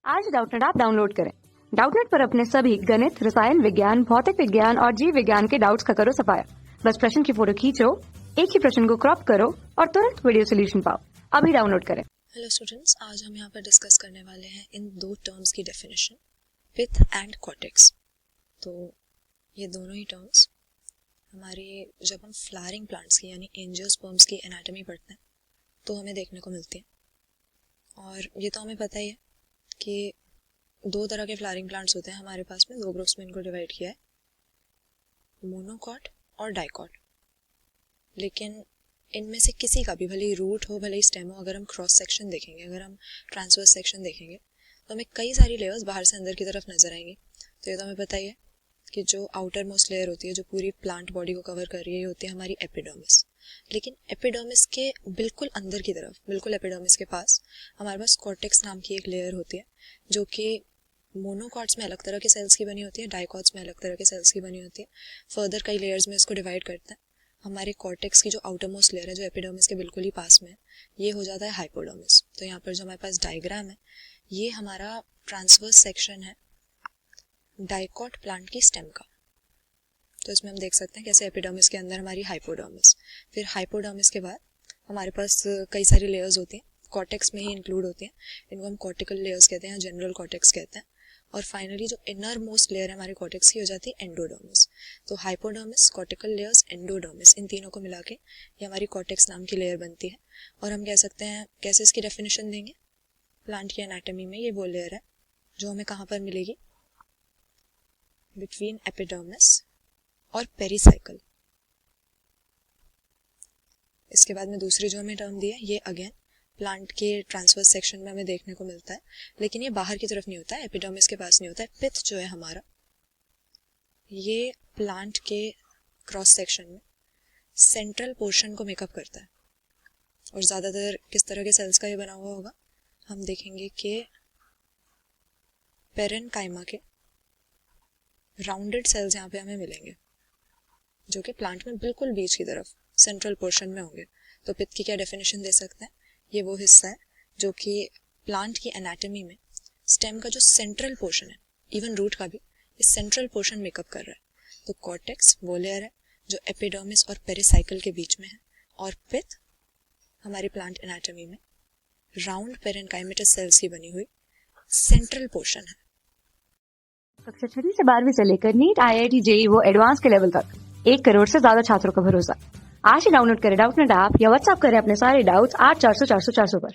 आज Doubtnut app download करें। डाउटनट पर अपने सभी गणित, रसायन विज्ञान, भौतिक विज्ञान और जीव विज्ञान के डाउट्स का करो सफाया। बस प्रश्न की फोटो खींचो, एक ही प्रश्न को क्रॉप करो और तुरंत वीडियो सोल्यूशन पाओ। अभी डाउनलोड करें। हेलो स्टूडेंट्स, आज हम यहाँ पर डिस्कस करने वाले हैं इन दो टर्म्स की डेफिनेशन, पिथ एंड कॉर्टेक्स। तो ये दोनों ही टर्म्स हमारे जब हम फ्लावरिंग प्लांट्स की यानी एंजियोस्पर्म्स की एनाटॉमी पढ़ते हैं तो हमें देखने को मिलती है। और ये तो हमें पता ही है कि दो तरह के फ्लावरिंग प्लांट्स होते हैं हमारे पास में, दो ग्रुप्स में इनको डिवाइड किया है, मोनोकॉट और डाइकॉट। लेकिन इनमें से किसी का भी, भले ही रूट हो भले ही स्टेम हो, अगर हम क्रॉस सेक्शन देखेंगे, अगर हम ट्रांसवर्स सेक्शन देखेंगे तो हमें कई सारी लेयर्स बाहर से अंदर की तरफ नजर आएंगी। तो ये तो हमें पता ही है कि जो आउटर मोस्ट लेयर होती है, जो पूरी प्लांट बॉडी को कवर कर रही है, ये होती है हमारी एपिडर्मिस। लेकिन एपिडर्मिस के बिल्कुल अंदर की तरफ, बिल्कुल एपिडर्मिस के पास हमारे पास कॉर्टेक्स नाम की एक लेयर होती है, जो कि मोनोकॉट्स में अलग तरह के सेल्स की बनी होती है, डाइकॉट्स में अलग तरह के सेल्स की बनी होती है। फर्दर कई लेयर्स में इसको डिवाइड करते हैं। हमारे कॉर्टेक्स की जो आउटर मोस्ट लेयर है, जो एपिडर्मिस के बिल्कुल ही पास में है, ये हो जाता है हाइपोडर्मिस। तो यहाँ पर जो हमारे पास डायग्राम है, ये हमारा ट्रांसवर्स सेक्शन है डाइकॉट प्लांट की स्टेम का। तो इसमें हम देख सकते हैं कैसे एपिडर्मिस के अंदर हमारी हाइपोडर्मिस, फिर हाइपोडर्मिस के बाद हमारे पास कई सारी लेयर्स होती हैं, कॉर्टेक्स में ही इंक्लूड होती हैं। इनको हम कॉर्टिकल लेयर्स कहते हैं, जनरल कॉर्टेक्स कहते हैं। और फाइनली जो इनर मोस्ट लेयर है हमारे कॉर्टेक्स की, हो जाती है एंडोडर्मिस। तो हाइपोडर्मिस, कॉर्टिकल लेयर्स, एंडोडर्मिस, इन तीनों को मिला के ये हमारी कॉर्टेक्स नाम की लेयर बनती है। और हम कह सकते हैं, कैसे इसकी डेफिनेशन देंगे, प्लांट की एनाटॉमी में ये वो लेयर है जो हमें कहाँ पर मिलेगी, बिटवीन एपिडर्मिस और पेरिसाइकल। इसके बाद में दूसरी जो हमें टर्म दी है, ये अगेन प्लांट के ट्रांसवर्स सेक्शन में हमें देखने को मिलता है, लेकिन ये बाहर की तरफ नहीं होता है, एपिडर्मिस के पास नहीं होता है। पिथ जो है हमारा, ये प्लांट के क्रॉस सेक्शन में सेंट्रल पोर्शन को मेकअप करता है। और ज्यादातर किस तरह के सेल्स का ये बना हुआ होगा, हम देखेंगे कि पेरेनकाइमा के राउंडेड सेल्स यहाँ पे हमें मिलेंगे, जो कि प्लांट में बिल्कुल बीच की तरफ सेंट्रल पोर्शन में होंगे। तो पिथ की क्या डेफिनेशन दे सकते हैं, ये वो हिस्सा है जो कि प्लांट की एनाटॉमी में स्टेम का जो सेंट्रल पोर्शन है, इवन रूट का भी, इस सेंट्रल पोर्शन मेकअप कर रहा है। तो कॉर्टेक्स वो लेयर है जो एपिडर्मिस और पेरिसाइकल के बीच में है, और पिथ हमारी प्लांट एनाटॉमी में राउंड पेरेनकाइमेटस सेल्स की बनी हुई सेंट्रल पोर्शन है। कक्षा 6 से 12वीं से लेकर नीट, IIT, JEE वो एडवांस के लेवल तक 1 करोड़ से ज्यादा छात्रों का भरोसा। आज ही डाउनलोड करें डाउटनट ऐप या व्हाट्सएप करें अपने सारे डाउट्स 8400 400 400 पर।